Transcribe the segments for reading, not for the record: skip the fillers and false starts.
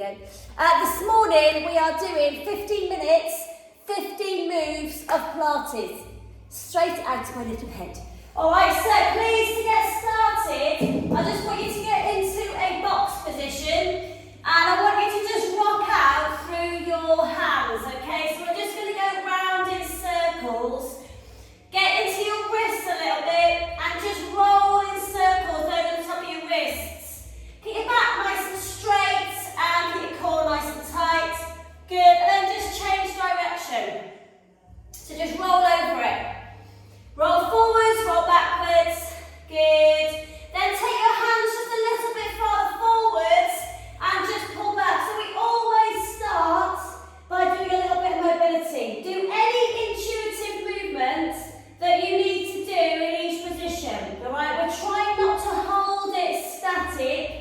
go. This morning we are doing 15 minutes, 15 moves of Pilates, straight out of my little head. Alright, so please to get started, I just want you to get into a box position and I want you to just rock out through your hands, okay? So we're just going to go round in circles. Get into your wrists a little bit and just roll in circles over the top of your wrists. Keep your back nice and straight and keep your core nice and tight. Good, and then just change direction. So just roll over it. Roll forwards, roll backwards. Good. Then take your hands just a little bit farther forwards and just pull back. So we always start by doing a little bit of mobility. Do any intuitive movements that you need to do in each position. Alright, we're trying not to hold it static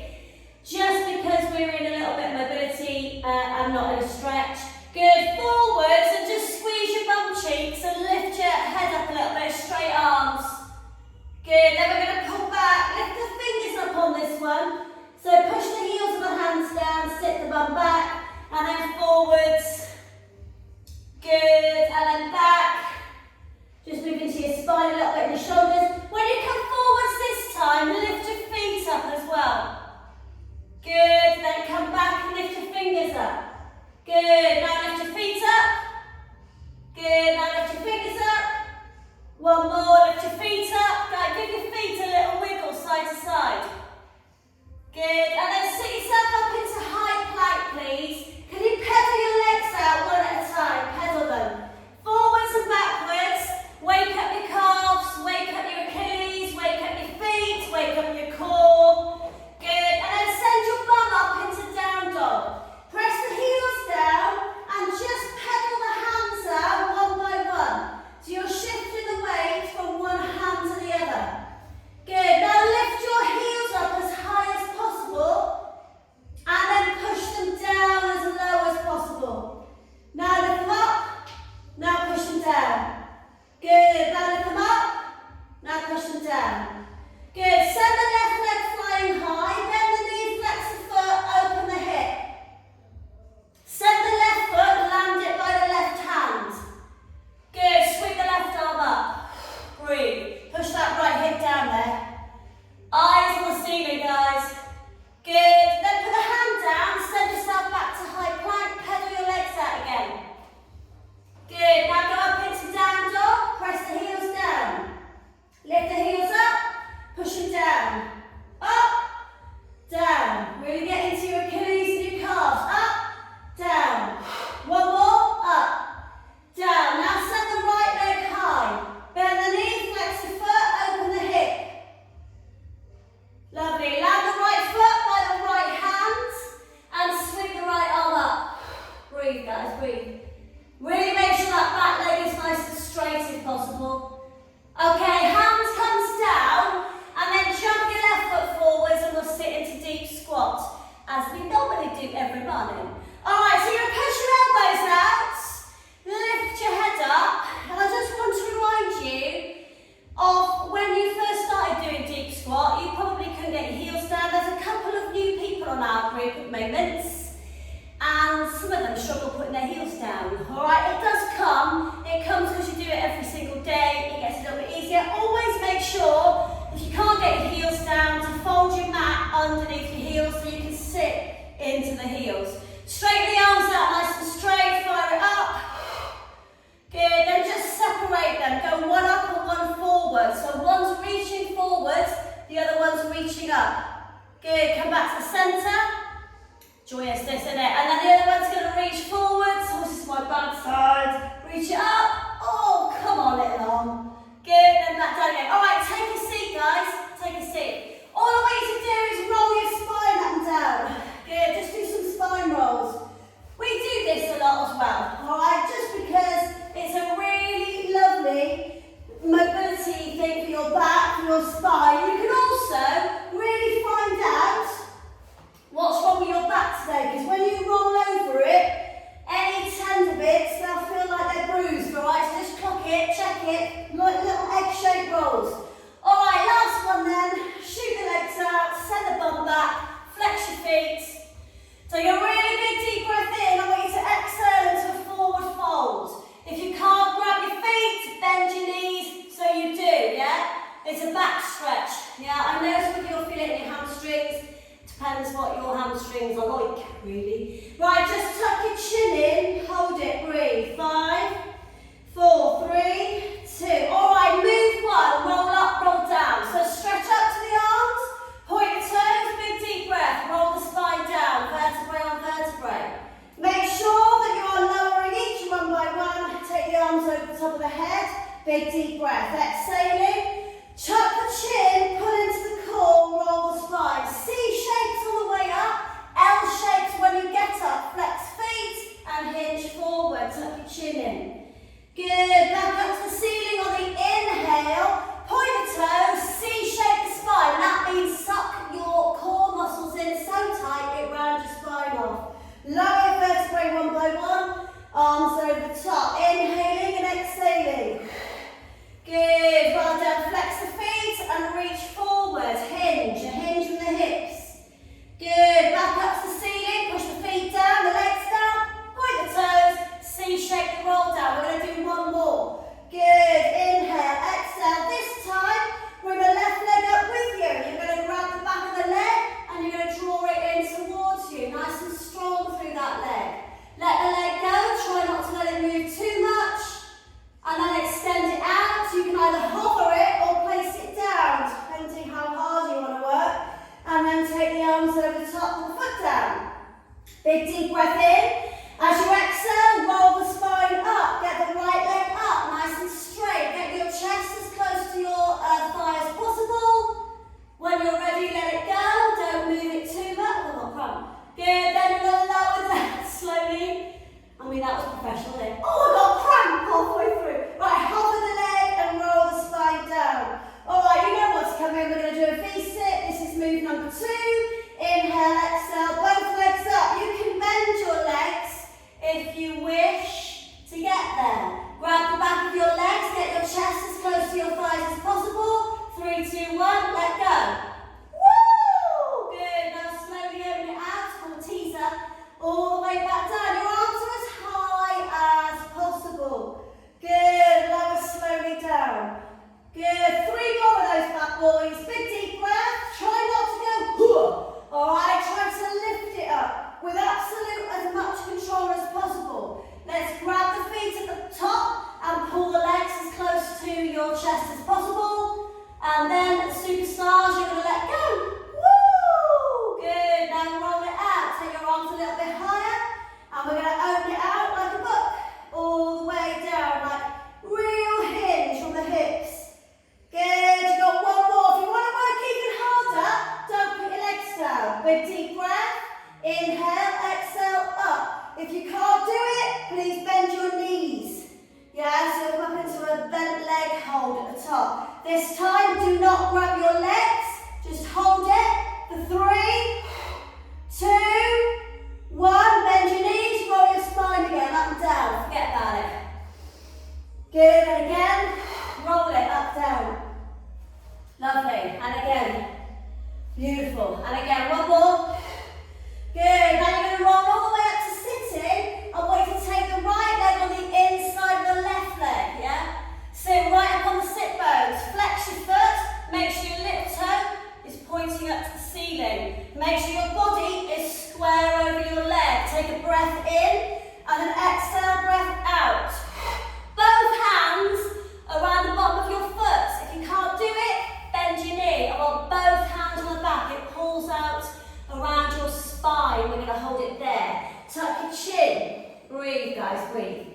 just because we're in a little bit of mobility and not in a stretch. Good, forwards and just squeeze your bum cheeks and lift your head up a little bit, straight arms. Good, then we're going to pull back, lift the fingers up on this one. So push the heels of the hands down, sit the bum back, and then forwards. Good, and then back. Just move into your spine a little bit and your shoulders. When you come forwards this time, lift your feet up as well. Good, then come back and lift your fingers up. Good, now lift your feet up. Good, now lift your fingers up. One more, lift your feet up. Right, give your feet a little wiggle side to side. Good, and then sit yourself up into high plank, please. Can you pedal your legs out one at a time? Pedal them. Forwards and backwards. Wake up your calves, wake up your Achilles, wake up your feet, wake up your core. Good, and then send your bum up into down dog. Press the heels down and just pedal the hands out one by one. So you're shifting the weight from one hand to the other. Good, now lift your heels up as high as possible and then push them down as low as possible. Now lift them up, now push them down. Good, now lift them up, now push them down. Good, send the left leg flying high, bend the knee, flex the foot, open the hip. Send the left foot, land it by the left hand. Good, swing the left arm up. Breathe, push that right hip down there. Eyes on the ceiling, guys. Good, then put the hand down, send yourself back to high plank, pedal your legs out again. Good, now go up into down dog, press the heels down. Lift the heels up, push them down. Up, down. Really get into your Achilles and your calves. Up, down. One more, up, down. Now set the right leg high. Bend the knee, flex the foot, open the hip. Lovely. Land the right foot by the right hand and swing the right arm up. Breathe, guys, breathe. Really make sure that back leg is nice and straight if possible. Okay, hands comes down and then jump your left foot forwards and we'll sit into deep squat as we normally do every morning. Alright, so you're going to push your elbows out, lift your head up, and I just want to remind you of when you first started doing deep squat, you probably couldn't get your heels down. There's a couple of new people on our group at the moment. And some of them struggle putting their heels down. Alright, it does come. It comes because you do it every single day. It gets a little bit easier. Always make sure, if you can't get your heels down, to fold your mat underneath your heels so you can sit into the heels. Straighten the arms out nice and straight, fire it up. Good, then just separate them. Go one up and one forward. So one's reaching forward, the other one's reaching up. Good, come back to the centre. Joyousness, isn't it? And then the other one's going to reach forwards. Oh, this is my bad side. Reach it up. Oh, come on, little arm. Good, then back down again. All right, take a seat, guys. Take a seat. All I want you to do is roll your spine up and down. Good, just do some spine rolls. We do this a lot as well, all right? Just because it's a really lovely mobility thing for your back, for your spine. You can also really find out what's wrong with your back today, because when you roll yoink, really. Right, just tuck your chin in, hold it, breathe. 5, 4, 3, 2. All right, move one, roll up, roll down. So stretch up to the arms, point your toes, big deep breath, roll the spine down, vertebrae on vertebrae. Make sure that you are lowering each one by one. Take the arms over the top of the head, big deep breath. Exhaling, tuck the chin, pull into the core, roll the spine. C shapes on the way up, L shapes when you get up. Flex feet and hinge forward, tuck your chin in. Good, back up to the ceiling on the inhale. Point the toes, C-shape the spine. That means suck your core muscles in so tight it rounds your spine off. Lower vertebrae one by one, arms over the top. Inhaling and exhaling. Good, well done. Flex the feet and reach forward. Hinge, a hinge from the hips. Good, back up to the ceiling. Push the feet down, the legs down. Point the toes. C-shape the roll down. We're going to do one more. Good. Inhale, exhale. This time, bring the left leg up with you. You're going to grab the back of the leg and you're going to draw it in towards you. Nice and strong through that leg. Let the leg go. Try not to let it move too much. And then extend it out. You can either hover it or place it down, depending how hard you want to work. And then take the arms over the top of the foot down. Big deep breath in. As you exhale, roll the spine up. Get the right leg up, nice and straight. Get your chest as close to your thigh as possible. When you're ready, let it go. Don't move it too much. Oh, not cramp. Good. Then you're going to lower that slowly. I mean, that was professional then. Oh, I got cramp halfway through. Right, hover the leg and roll the spine down. All right, you know what's coming. We're going to do a V-sit. This is move number 2. Inhale, exhale, both legs up. You can bend your legs if you wish to get there. Grab the back of your legs, get your chest as close to your thighs as possible. 3, 2, 1, let go. Woo! Good, now slowly open it out, from a teaser, all the way back down. Your arms are as high as possible. Good, lower slowly down. Good, 3 more of those bad boys. Big deep breath, try not to go, huh. All right, try to lift it up with absolute as much control as possible. Let's grab the feet at the top and pull the legs as close to your chest as possible. And then, superstars, you're going to let go. Woo! Good. Now roll it out. Take your arms a little bit higher. And we're going to open it out like a book. All the way down, like real hinge from the hips. Good. You've got one more. If you want to work even harder, don't put your legs down. Big deep breath. Inhale, exhale, up. If you can't do it, please bend your knees. Yeah, so come up into a bent leg hold at the top. This time, do not grab your legs. Just hold it for 3, 2, 1. Bend your knees, roll your spine again, up and down. Forget about it. Good, and again, roll it up, down. Lovely, and again. Beautiful, and again, one more. Good, now you're going to roll all the way up to sitting. I want you to take the right leg on the inside of the left leg, yeah? Sit right up on the sit bones. Flex your foot. Make sure your little toe is pointing up to the ceiling. Make sure your body is square over your leg. Take a breath in and an exhale breath out. Both hands around the bottom of your foot. If you can't do it, bend your knee. I want both hands on the back. It pulls out around your spine. We're going to hold it there. Tuck your chin. Breathe, guys, breathe.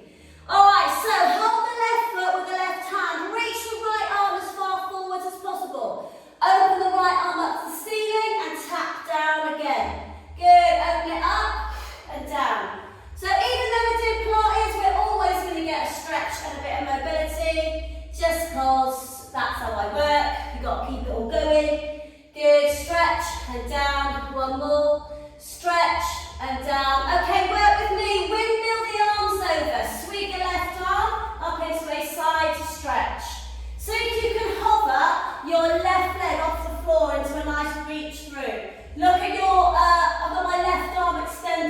All right, so hold the left foot with the left hand. Reach the right arm as far forward as possible. Open the right arm up to the ceiling and tap down again. Good, open it up and down. So even though we do Pilates, we're always going to get a stretch and a bit of mobility, just because that's how I work. You've got to keep it all going. Good, stretch and down, one more, stretch and down. Okay, work with me, windmill the arms over, sweep the left arm up into a side stretch. See if you can hover your left leg off the floor into a nice reach through. Look at your, I've got my left arm extended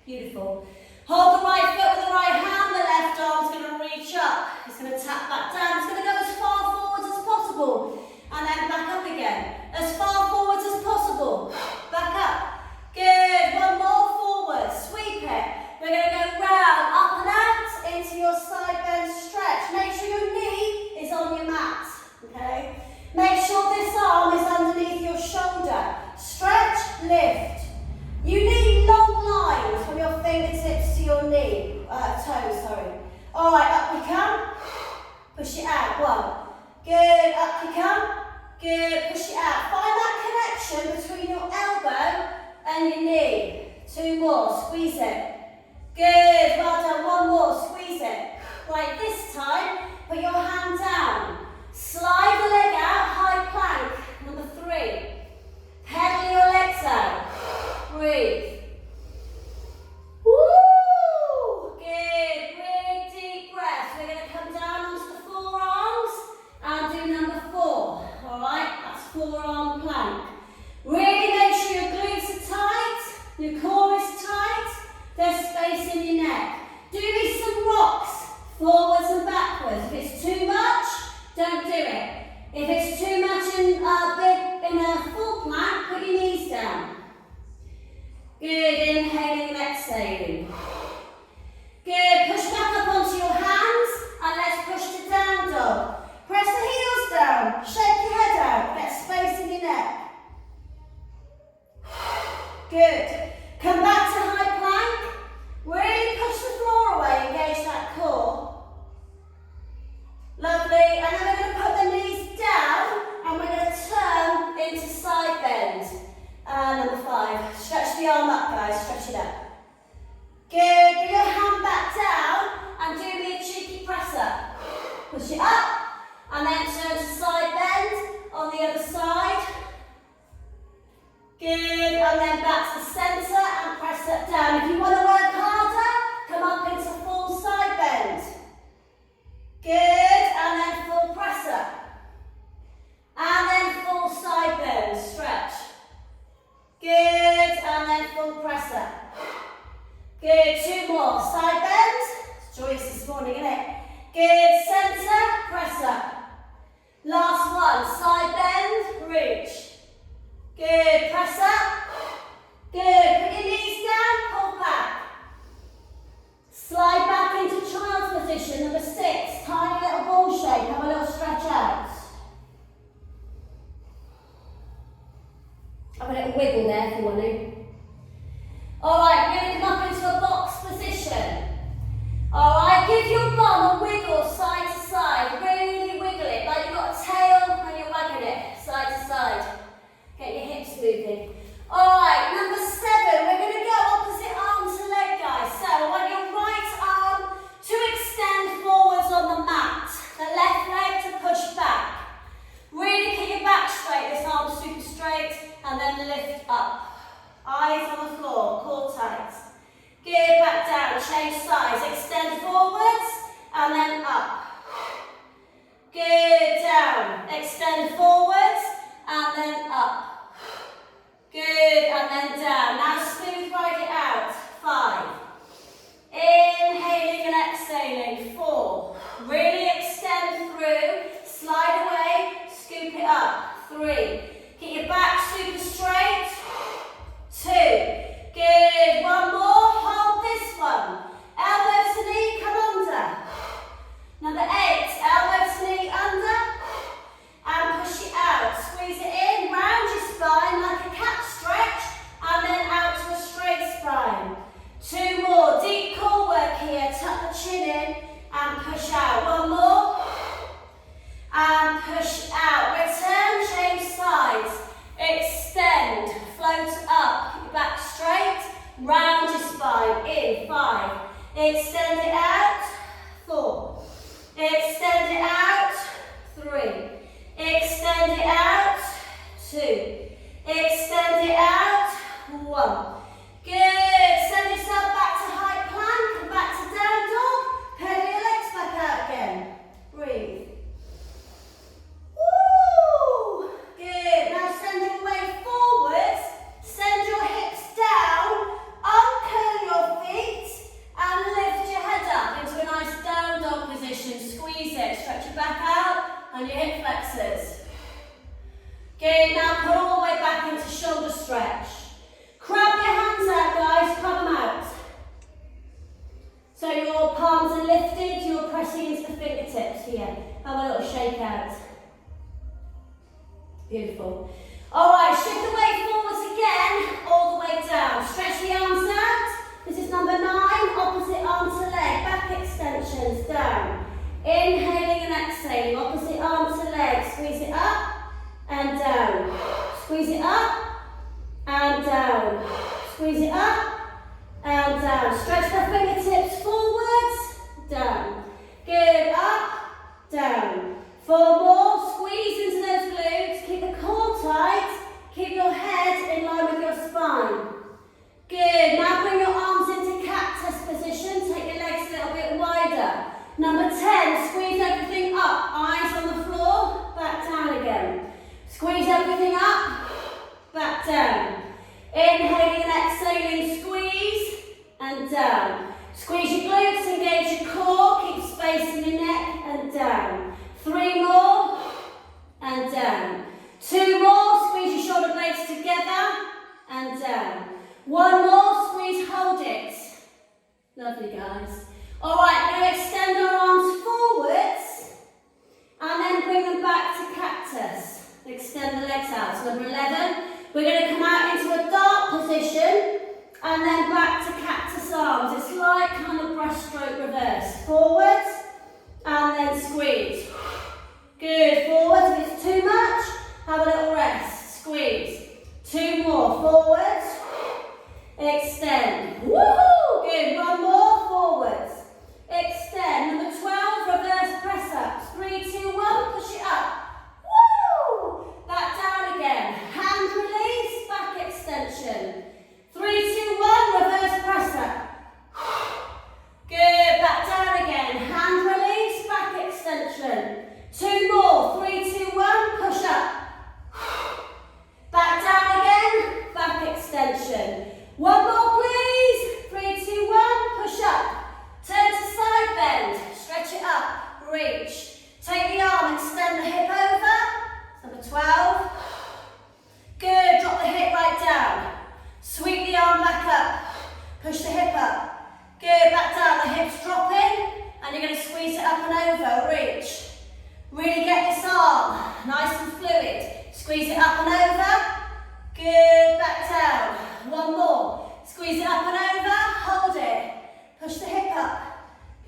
Beautiful. Hold the right foot with the right hand, the left arm's going to reach up. It's going to tap back down. It's going to go as far forwards as possible. And then back up again. As far forwards as possible. Back up. Good. One more forward. Sweep it. We're going to go round, up and out into your side bend stretch. Make sure your knee is on your mat. Okay? Make sure this arm is underneath your shoulder. Stretch, lift. You need long lines from your fingertips to your knee, toes, sorry. All right, up you come. Push it out. One. Good. Up you come. Good. Push it out. Find that connection between your elbow and your knee. Two more. Squeeze it. Good. Well done. One more. Squeeze it. Right, this time, put your hand down. Slide the leg out. High plank. Number 3. Pedal your legs out. Breathe. Woo! Good. Big deep breath. We're going to come down onto the forearms and do number 4. All right, that's forearm plank. Really make sure your glutes are tight, your core is tight, there's space in your neck. Do me some rocks, forwards and backwards. If it's too much, don't do it. If it's too much in a full plank, put your knees down. Good, inhaling and exhaling. Good, push back up onto your hands and let's push to down dog. Press the heels down, shake your head out, get space in your neck. Good. Come back to high plank. Really push the floor away, engage that core. Lovely, and then we're going to put the knees down and we're going to turn into side bend. Number 5, stretch the arm up guys, stretch it up. Good, bring your hand back down and do me a cheeky press up. Push it up and then turn to side bend on the other side. Good, and then back to the centre and press up down. If you want to work harder, come up into full side bend. Good, and then full press up. And then full side bend, stretch. Good, and then full press up. Good, 2 more, side bend. It's joyous this morning, isn't it? Good, centre, press up. Last one, side bend, reach. Good, press up. Good, put your knees down, pull back. Slide back into child's position, number 6. Tiny little ball shape, have a little stretch out. Have a little wiggle there if you want to. Alright, we're going to come up into a box position. Alright, give your bum a wiggle side to side. Really wiggle it like you've got a tail and you're wagging it side to side. Get your hips moving. Alright, number 7, we're going to go opposite arm to leg, guys. So I want your right arm to extend forwards on the mat. The left leg to push back. Really keep your back straight, this arm super straight, and then lift up. Eyes on the floor, core tight. Gear back down, change sides, extend forwards, and then up. Good, down, extend forwards, and then up. Good, and then down. Now smooth ride it out. 5. Inhaling and exhaling. 4. Really extend through, slide away, scoop it up. 3. Get your back super straight. 2. Good. 1 more. Hold this one. Elbow to knee, come under. Number 8. Elbow to knee under. And push it out. Squeeze it in. Round your spine like a cat stretch. And then out to a straight spine. 2 more. Deep core work here. Tuck the chin in and push out. 1 more. And push out. Return, change sides. Extend, float up, keep your back straight, round your spine, in, 5, extend it out, 4, extend it out, 3, extend it out, 2, extend it out, 1, good, send yourself back to high plank and back to down dog, pedal your legs back out again, breathe. Woo! Good. Now send your weight forwards. Send your hips down. Uncurl your here. Have a little shake out. Beautiful. All right, shift the weight forwards again, all the way down. Stretch the arms out. This is number 9, opposite arm to leg, back extensions, down. Inhaling and exhaling, opposite arm to leg, squeeze it up and down. Squeeze it up and down. Squeeze it up and down. Stretch the fingertips forwards, down. Good, up, down. 4 more, squeeze into those glutes, keep the core tight, keep your head in line with your spine. Good, now bring your arms into cactus position, take your legs a little bit wider. Number 10, squeeze everything up, eyes on the floor, back down again. Squeeze everything up, back down. Inhaling and exhaling, squeeze and down. Squeeze your glutes, engage your core, keep space in your neck and down. 3 more and down. 2 more, squeeze your shoulder blades together and down. 1 more, squeeze, hold it. Lovely, guys. All right, now extend our arms forwards and then bring them back to cactus. Extend the legs out. So number 11, we're going to come out into a dart position and then back to cactus arms. It's like kind of breaststroke reverse. Forwards and then squeeze. Good, forwards. If it's too much, have a little rest. Squeeze. 2 more, forwards. Extend. Woohoo! Good, 1 more, forwards. Extend. Number 12, reverse press ups. 3, 2, 1, push it up. Woo! Back down again. Hand release, back extension. 3, 2, 1, reverse press up. Good, back down again. Hand release, back extension. 2 more, 3, 2, 1, push up. Back down again, back extension. 1 more please, 3, 2, 1, push up. Turn to side bend, stretch it up, reach. Take the arm, extend the hip over. Number 12. Good, drop the hip right down. Sweep the arm back up, push the hip up. Good, back down, the hips dropping, and you're going to squeeze it up and over, reach. Really get this arm nice and fluid. Squeeze it up and over. Good, back down. 1 more. Squeeze it up and over, hold it. Push the hip up.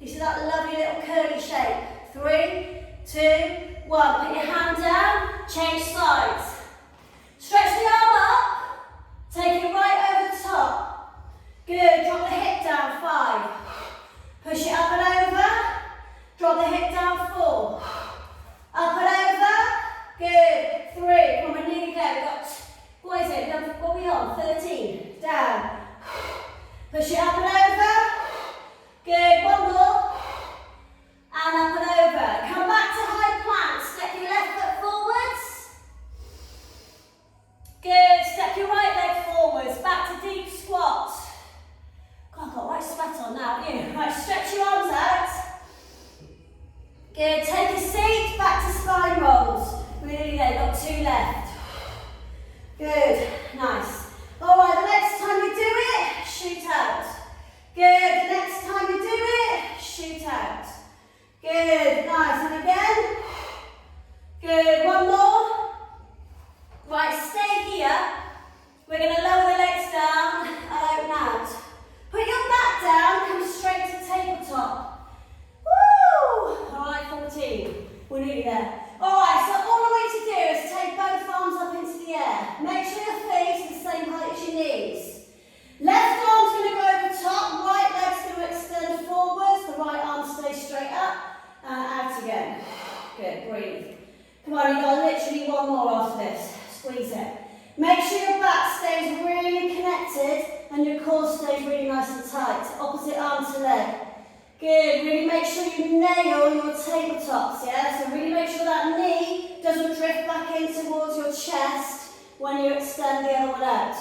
You see that lovely little curly shape. 3, 2, 1. Put your hand down, change sides. Stretch the arm up, take it right over the top. Good, drop the hip down, 5. Push it up and over, drop the hip down, 4. Up and over, good, 3. Come on, we're nearly there. We've got, what is it? What are we on? 13. Down. Push it up and over. Good, 1 more. And up and over. Come back to high plank. Step your left foot forwards. Good, step your right leg forwards. Back to deep squat. God, I've got white sweat on now, haven't you? Right, stretch your arms out. Good, take a seat, back to spine rolls. Really there, got 2 left. Good, nice. All right, the next time you do it, shoot out. Good, the next time you do it, shoot out. Good, nice, and again. Good, 1 more. Right, stay here. We're going to lower the legs down and open out. Put your back down, come straight to tabletop. Woo! All right, 14. We're nearly there. All right, so all I want you to do is take both arms up into the air. Make sure your feet are the same height as your knees. Left arm's going to go over top, right leg's going to extend forwards, the right arm stays straight up, and out again. Good, breathe. Come on, you've got literally 1 more after this. Squeeze it. Make sure your back stays really connected and your core stays really nice and tight. Opposite arm to leg. Good, really make sure you nail your tabletops, yeah? So really make sure that knee doesn't drift back in towards your chest when you extend the other one out.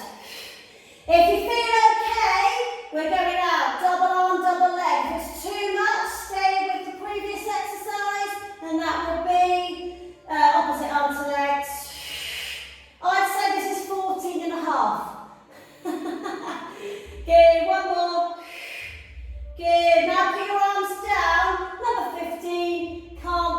If you feel okay, we're going out. Double arm, double leg. If it's too much, stay with the previous exercise, and that would be opposite arm to legs. I'd say this is 14 and a half. Good, 1 more. Good, now put your arms down. Number 15, calm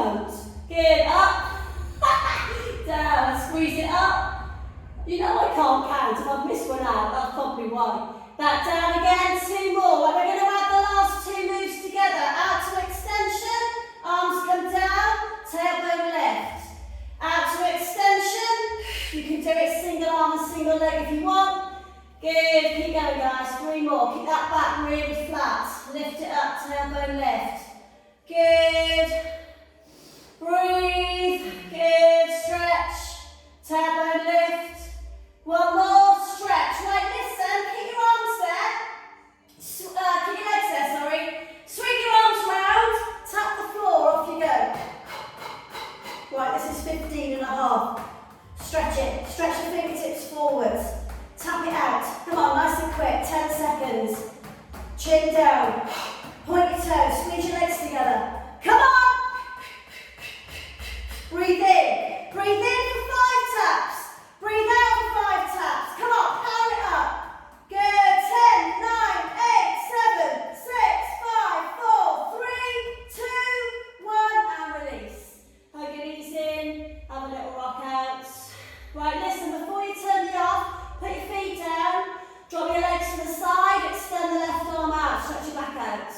count. Good, up. Down, squeeze it up. You know I can't count. If I've missed one out, that's probably why. Back down again, 2 more. Right, we're going to add the last 2 moves together. Out to extension, arms come down, tailbone left. Out to extension. You can do it single arm and single leg if you want. Good, keep going guys, 3 more. Keep that back really flat. Lift it up, tailbone left. Good. Breathe. Good, stretch. Tailbone lift. 1 more, stretch. Right, listen, keep your arms there. Keep your legs there, sorry. Swing your arms round, tap the floor, off you go. Right, this is 15 and a half. Stretch it, stretch the fingertips forwards. Tap it out. Come on, nice and quick, 10 seconds. Chin down. Point your toes, squeeze your legs together. Come on! Breathe in. Breathe in for 5 taps. Breathe out for 5 taps. Come on, power it up. Good. 10, 9, 8, 7, 6, 5, 4, 3, 2, 1, and release. Hug your knees in. Have a little rock out. Right, listen, before you turn it off, put your feet down. Drop your legs to the side. Extend the left arm out. Stretch your back out.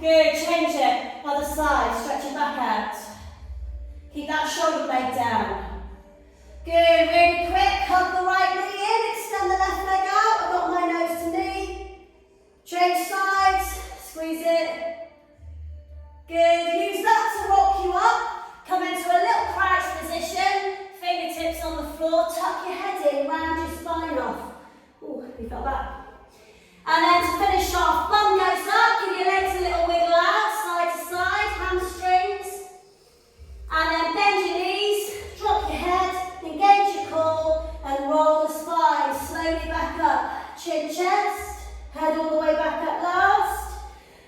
Good, change it. Other side, stretch your back out. Keep that shoulder blade down. Good, really quick. Hug the right knee in, extend the left leg out. I've got my nose to knee. Change sides, squeeze it. Good, use that to rock you up. Come into a little crouch position. Fingertips on the floor, tuck your head in, round your spine off. Ooh, you felt that. And then to finish off, bum goes up, give your legs a little wiggle out, side to side, hamstrings. And then bend your knees, drop your head, engage your core, and roll the spine slowly back up. Chin, chest, head all the way back up last.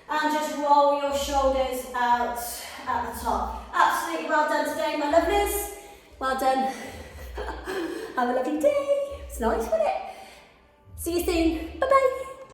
And just roll your shoulders out at the top. Absolutely well done today, my lovelies. Well done. Have a lovely day. It's nice, wasn't it? See you soon. Bye-bye.